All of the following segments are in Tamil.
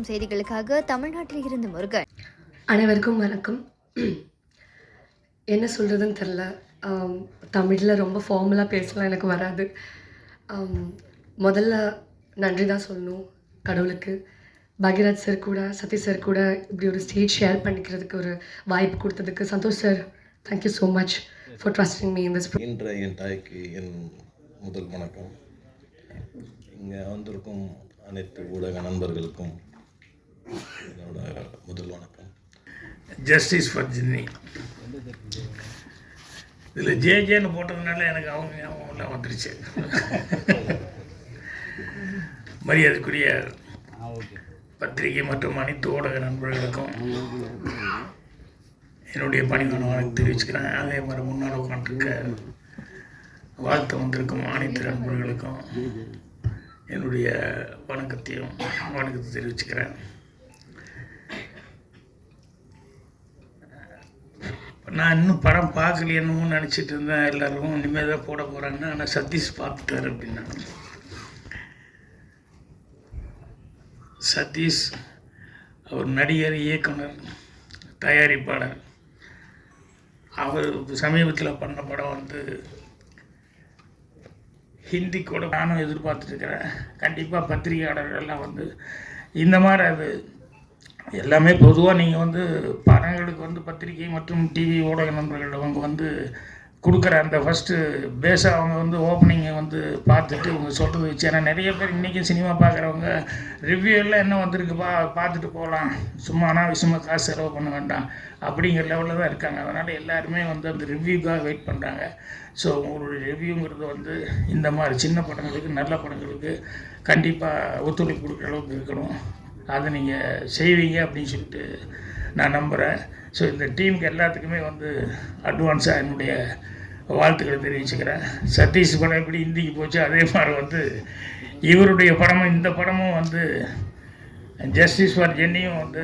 மற்றும் செய்திகளுக்காக தமிழ்நாட்டில் இருந்து முருகன். அனைவருக்கும் வணக்கம். என்ன சொல்கிறதுன்னு தெரில. தமிழில் ரொம்ப ஃபார்மலாக பேசலாம் எனக்கு வராது. முதல்ல நன்றி தான் சொல்லணும் கடவுளுக்கு. பாக்யராஜ் சார் கூட, சதீஷ் சார் கூட இப்படி ஒரு ஸ்டேஜ் ஷேர் பண்ணிக்கிறதுக்கு ஒரு வாய்ப்பு கொடுத்ததுக்கு Santosh sir, thank you so much for trusting me in this. இன்று என் தாய்க்கு என் முதல் வணக்கம். இங்கே வந்திருக்கும் அனைத்து ஊடக நண்பர்களுக்கும் என்னோட முதல் வணக்கம். ஜஸ்டிஸ் ஃபார் ஜின்னி இதில் ஜேஜேன்னு போட்டதுனால எனக்கு அவங்களாம் வந்துருச்சு. மரியாதைக்குரிய பத்திரிகை மற்றும் அனைத்து ஊடக நண்பர்களுக்கும் என்னுடைய பணிவான வணக்கம் தெரிவிச்சுக்கிறேன். அதே மாதிரி முன்னால் உட்காந்துருக்க வாழ்த்து வந்திருக்கும் அனைத்து நண்பர்களுக்கும் என்னுடைய வணக்கத்தை தெரிவிச்சுக்கிறேன். நான் இன்னும் படம் பார்க்கலையன்னு நினச்சிட்டு இருந்தேன். எல்லோரும் இனிமேல் தான் போட போகிறாங்க. ஆனால் சதீஷ் பார்த்துட்டார் அப்படின்னா. சதீஷ் அவர் நடிகர், இயக்குனர், தயாரிப்பாளர். அவர் சமீபத்தில் பண்ண படம் வந்து ஹிந்தி கூட நானும் எதிர்பார்த்துருக்கிறேன். கண்டிப்பாக பத்திரிகையாளர்கள்லாம் வந்து இந்த மாதிரி அது எல்லாமே பொதுவாக நீங்கள் வந்து படங்களுக்கு வந்து பத்திரிகை மற்றும் டிவி ஊடக நண்பர்கள் அவங்க வந்து கொடுக்குற அந்த ஃபஸ்ட்டு பேஸாக அவங்க வந்து ஓப்பனிங்கை வந்து பார்த்துட்டு இவங்க சொல்கிறது வச்சு. ஏன்னா நிறைய பேர் இன்றைக்கும் சினிமா பார்க்குறவங்க ரிவ்யூ எல்லாம் என்ன வந்திருக்குப்பா பார்த்துட்டு போகலாம், சும்மா அனாவசியமாக காசு செலவு பண்ண வேண்டாம் அப்படிங்கிற லெவலில் தான் இருக்காங்க. அதனால் எல்லாருமே வந்து அந்த ரிவ்யூக்காக வெயிட் பண்ணுறாங்க. ஸோ உங்களுடைய ரிவ்யூங்கிறது வந்து இந்த மாதிரி சின்ன படங்களுக்கு, நல்ல படங்களுக்கு கண்டிப்பாக ஒத்துழைப்பு கொடுக்குற அளவுக்கு இருக்கணும். அதை நீங்கள் செய்வீங்க அப்படின்னு சொல்லிட்டு நான் நம்புகிறேன். ஸோ இந்த டீமுக்கு எல்லாத்துக்குமே வந்து அட்வான்ஸாக என்னுடைய வாழ்த்துக்களை தெரிவிச்சுக்கிறேன். சதீஷ் படம் எப்படி ஹிந்திக்கு போச்சு, அதே மாதிரி வந்து இவருடைய படமும் இந்த படமும் வந்து ஜஸ்டிஸ் ஃபார் ஜென்னியும் வந்து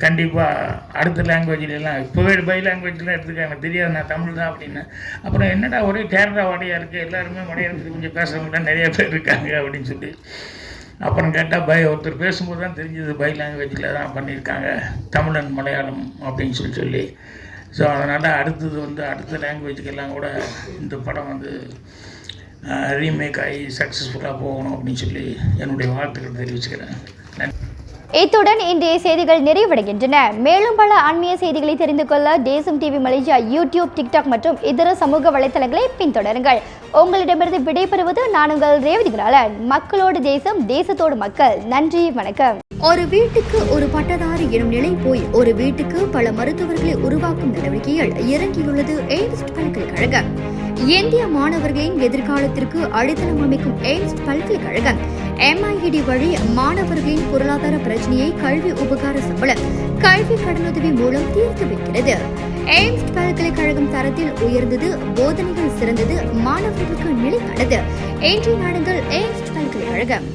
கண்டிப்பாக அடுத்த லாங்குவேஜ்லாம் இப்போவே பை லாங்குவேஜ்லாம் எடுத்துக்க எனக்கு தெரியாது, நான் தமிழ் தான் அப்படின்னு. அப்புறம் என்னடா ஒரே கேரளா வடையாக இருக்குது, எல்லாருமே மலையாளத்துக்கு கொஞ்சம் பேசுகிறவங்களாம் நிறைய பேர் இருக்காங்க அப்படின்னு சொல்லி அப்புறம் கேட்டால் ஒருத்தர் பேசும்போது தான் தெரிஞ்சது பை லாங்குவேஜில் தான் பண்ணியிருக்காங்க, தமிழன் மலையாளம் அப்படின்னு சொல்லி. ஸோ அதனால் அடுத்தது வந்து அடுத்த லாங்குவேஜுக்கெல்லாம் கூட இந்த படம் வந்து ரீமேக் ஆகி சக்ஸஸ்ஃபுல்லாக போகணும் அப்படின்னு சொல்லி என்னுடைய வாழ்த்துக்கள் தெரிவிச்சுக்கிறேன். நன்றி. இத்துடன் இன்றைய செய்திகள் நிறைவடைகின்றன. மேலும் பல ஆன்மீக செய்திகளை தெரிந்து கொள்ள தேசம் டிவி மலேசியா யூடியூப், டிக்டாக் மற்றும் இதர சமூக வலைத்தளங்களை பின்தொடருங்கள். உங்களிடமிருந்து விடைபெறுவது நான் உங்கள் ரேவதிகளாளன். மக்களோடு தேசம், தேசத்தோடு மக்கள். நன்றி, வணக்கம். ஒரு வீட்டுக்கு ஒரு பட்டதாரி எனும் நிலை போய் ஒரு வீட்டுக்கு பல மருத்துவர்களை உருவாக்கும் நடவடிக்கையில் இறங்கியுள்ளது எய்ம்ஸ் பல்கலைக்கழகம். இந்திய மாணவர்களின் எதிர்காலத்திற்கு அடித்தளம் அமைக்கும் எய்ம்ஸ் பல்கலைக்கழகம் MIED வழி மாணவர்களின் பொருளாதார பிரச்சனையை கல்வி உபகார சம்பளம், கல்வி கடனுதவி மூலம் தீர்த்து வைக்கிறது. எய்ம்ஸ் பல்கலைக்கழகம் தரத்தில் உயர்ந்தது, போதனைகள் சிறந்தது, மாணவர்களுக்கு நிலையானது. இன்றைய நாடுகள் எய்ம்ஸ் பல்கலைக்கழகம்.